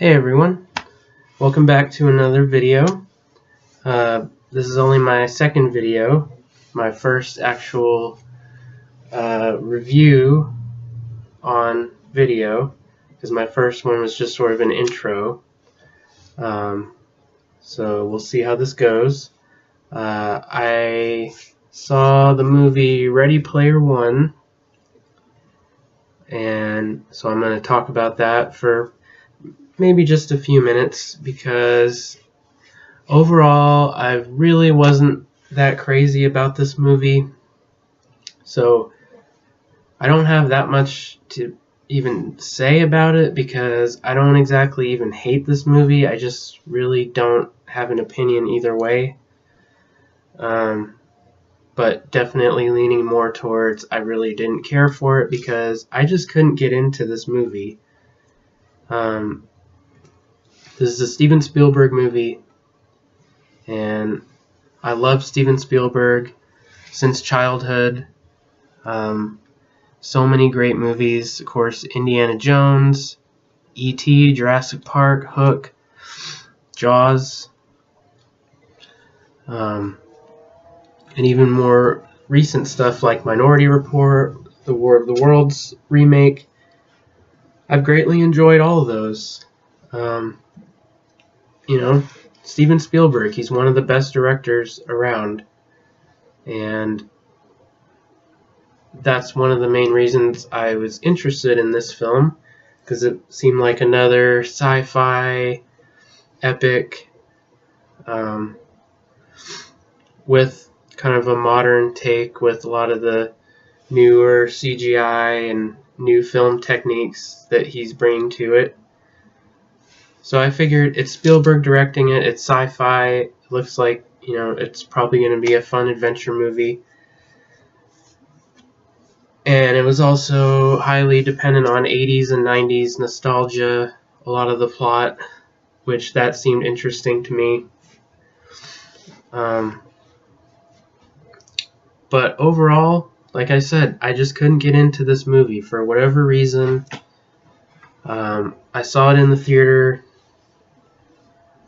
Hey everyone, welcome back to another video. This is only my second video, my first actual review on video, because my first one was just sort of an intro. So we'll see how this goes. I saw the movie Ready Player One, and so I'm going to talk about that for maybe just a few minutes, because overall I really wasn't that crazy about this movie. So I don't have that much to even say about it, because I don't exactly even hate this movie. I just really don't have an opinion either way. But definitely leaning more towards I really didn't care for it, because I just couldn't get into this movie. This is a Steven Spielberg movie, and I love Steven Spielberg since childhood. So many great movies, of course, Indiana Jones, E.T., Jurassic Park, Hook, Jaws, and even more recent stuff like Minority Report, the War of the Worlds remake. I've greatly enjoyed all of those. Steven Spielberg, he's one of the best directors around, and that's one of the main reasons I was interested in this film, because it seemed like another sci-fi epic with kind of a modern take with a lot of the newer CGI and new film techniques that he's bringing to it. So I figured it's Spielberg directing it, it's sci-fi, it looks like, it's probably going to be a fun adventure movie. And it was also highly dependent on 80s and 90s nostalgia, a lot of the plot, which that seemed interesting to me. But overall, like I said, I just couldn't get into this movie for whatever reason. I saw it in the theater,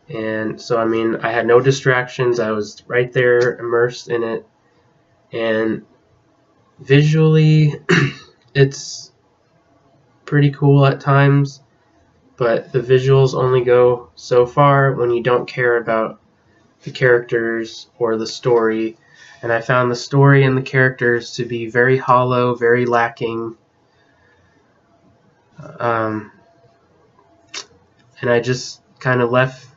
and so I had no distractions. I was right there immersed in it, and visually it's pretty cool at times, but the visuals only go so far when you don't care about the characters or the story. And I found the story and the characters to be very hollow, very lacking. And I just kind of left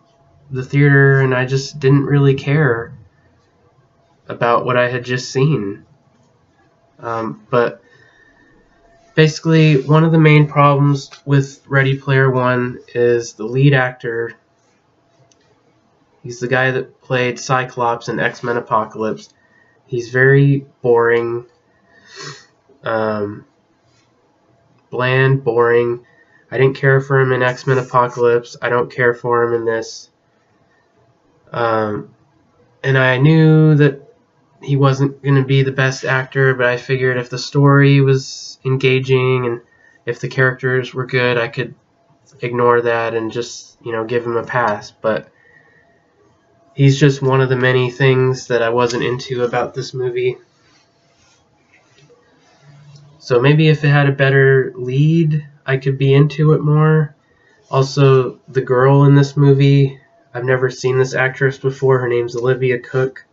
the theater, and I just didn't really care about what I had just seen. But basically, one of the main problems with Ready Player One is the lead actor. He's the guy that played Cyclops in X-Men Apocalypse. He's very boring, bland, boring. I didn't care for him in X-Men Apocalypse. I don't care for him in this. And I knew that he wasn't going to be the best actor, but I figured if the story was engaging and if the characters were good, I could ignore that and just, give him a pass. But he's just one of the many things that I wasn't into about this movie. So maybe if it had a better lead, I could be into it more. Also, the girl in this movie, I've never seen this actress before. Her name's Olivia Cooke.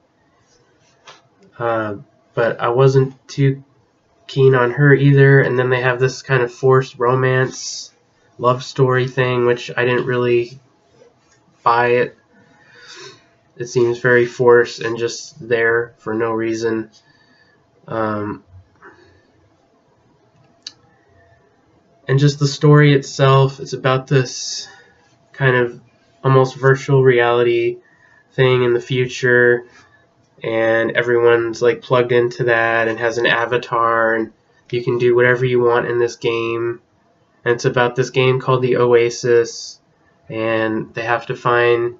But I wasn't too keen on her either. And then they have this kind of forced romance, love story thing, which I didn't really buy it. It seems very forced and just there for no reason. And just the story itself, it's about this kind of almost virtual reality thing in the future, and everyone's like plugged into that and has an avatar, and you can do whatever you want in this game. And it's about this game called the Oasis, and they have to find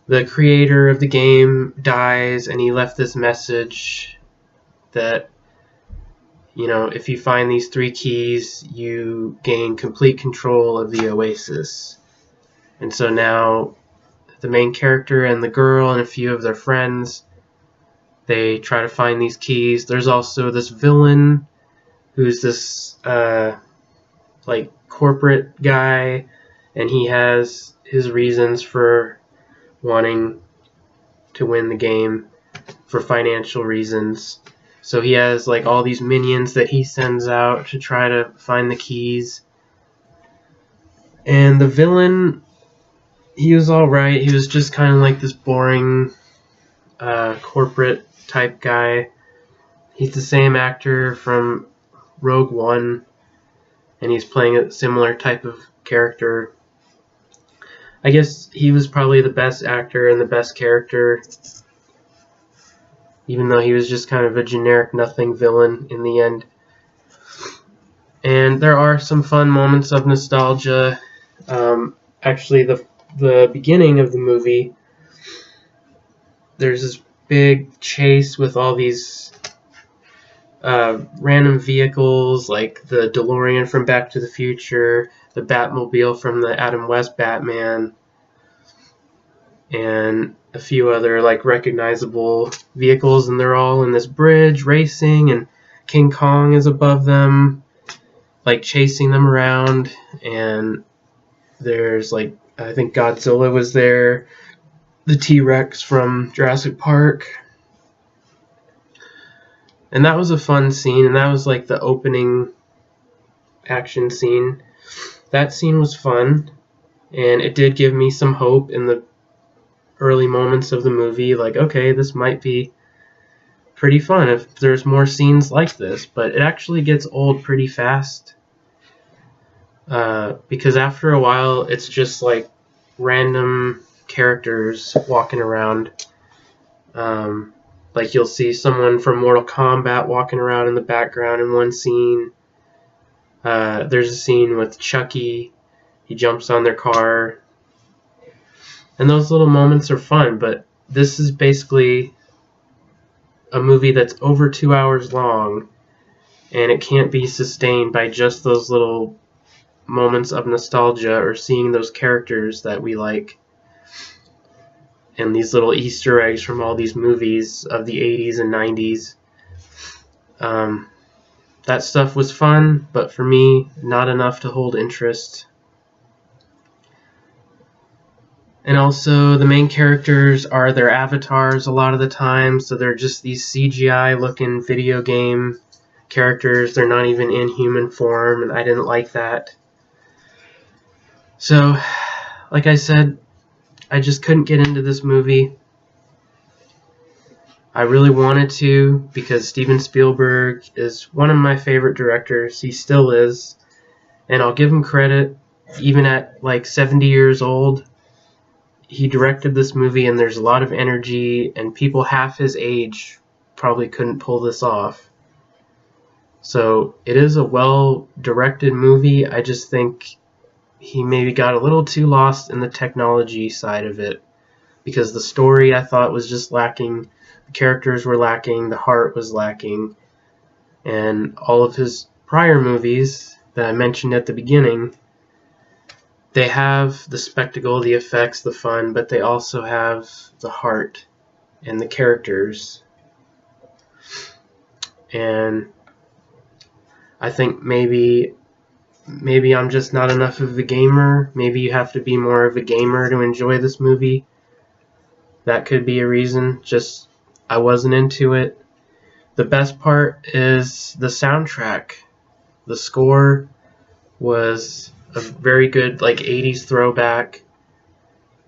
the creator of the game dies, and he left this message that, if you find these 3 keys, you gain complete control of the Oasis. And so now the main character and the girl and a few of their friends, they try to find these keys. There's also this villain who's this like corporate guy, and he has his reasons for wanting to win the game for financial reasons. So he has like all these minions that he sends out to try to find the keys. And the villain, he was alright. He was just kind of like this boring corporate type guy. He's the same actor from Rogue One, and he's playing a similar type of character. I guess he was probably the best actor and the best character, even though he was just kind of a generic nothing villain in the end. And there are some fun moments of nostalgia. Actually, the beginning of the movie, there's this big chase with all these random vehicles, like the DeLorean from Back to the Future, the Batmobile from the Adam West Batman, and a few other like recognizable vehicles, and they're all in this bridge racing, and King Kong is above them, like chasing them around, and there's like, I think Godzilla was there, the T-Rex from Jurassic Park. And that was a fun scene, and that was like the opening action scene. That scene was fun, and it did give me some hope in the early moments of the movie, like, okay, this might be pretty fun if there's more scenes like this. But it actually gets old pretty fast, because after a while it's just like random characters walking around. Like you'll see someone from Mortal Kombat walking around in the background in one scene. There's a scene with Chucky. He jumps on their car. And those little moments are fun, but this is basically a movie that's over 2 hours long, and it can't be sustained by just those little moments of nostalgia or seeing those characters that we like, and these little Easter eggs from all these movies of the 80s and 90s. That stuff was fun, but for me, not enough to hold interest. And also, the main characters are their avatars a lot of the time, so they're just these CGI-looking video game characters. They're not even in human form, and I didn't like that. So, like I said, I just couldn't get into this movie. I really wanted to, because Steven Spielberg is one of my favorite directors. He still is. And I'll give him credit, even at like 70 years old. He directed this movie, and there's a lot of energy, and people half his age probably couldn't pull this off. So it is a well-directed movie. I just think he maybe got a little too lost in the technology side of it, because the story I thought was just lacking, the characters were lacking, the heart was lacking, and all of his prior movies that I mentioned at the beginning, they have the spectacle, the effects, the fun, but they also have the heart and the characters. And I think maybe I'm just not enough of a gamer. Maybe you have to be more of a gamer to enjoy this movie. That could be a reason. Just, I wasn't into it. The best part is the soundtrack. The score was a very good, like, 80s throwback.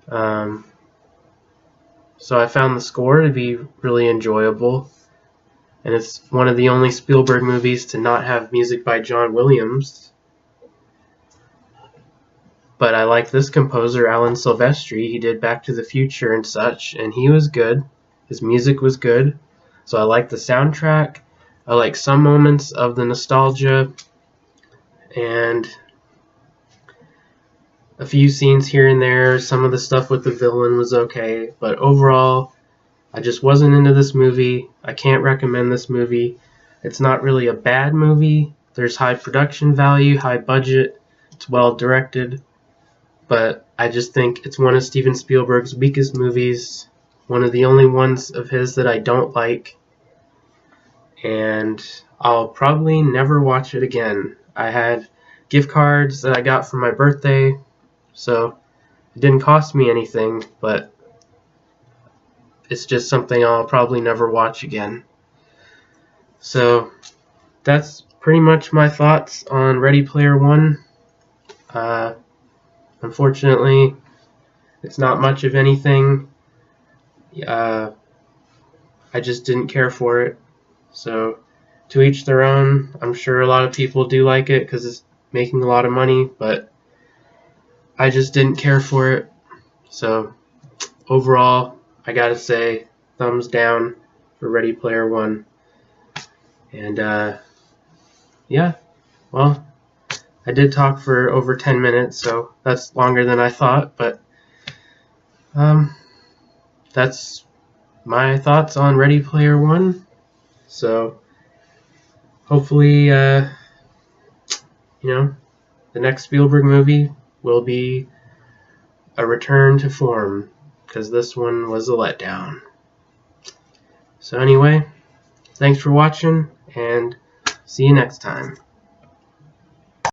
So I found the score to be really enjoyable. And it's one of the only Spielberg movies to not have music by John Williams. But I like this composer, Alan Silvestri. He did Back to the Future and such, and he was good. His music was good. So I like the soundtrack. I like some moments of the nostalgia, and a few scenes here and there. Some of the stuff with the villain was okay, but overall, I just wasn't into this movie. I can't recommend this movie. It's not really a bad movie. There's high production value, high budget. It's well directed, but I just think it's one of Steven Spielberg's weakest movies, one of the only ones of his that I don't like, and I'll probably never watch it again. I had gift cards that I got for my birthday, so it didn't cost me anything, but it's just something I'll probably never watch again. So that's pretty much my thoughts on Ready Player One. Unfortunately, it's not much of anything. I just didn't care for it. So to each their own. I'm sure a lot of people do like it because it's making a lot of money, but I just didn't care for it. So overall, I gotta say, thumbs down for Ready Player One. And yeah, well, I did talk for over 10 minutes, so that's longer than I thought, but that's my thoughts on Ready Player One. So hopefully, the next Spielberg movie will be a return to form, because this one was a letdown. So anyway, thanks for watching, and see you next time.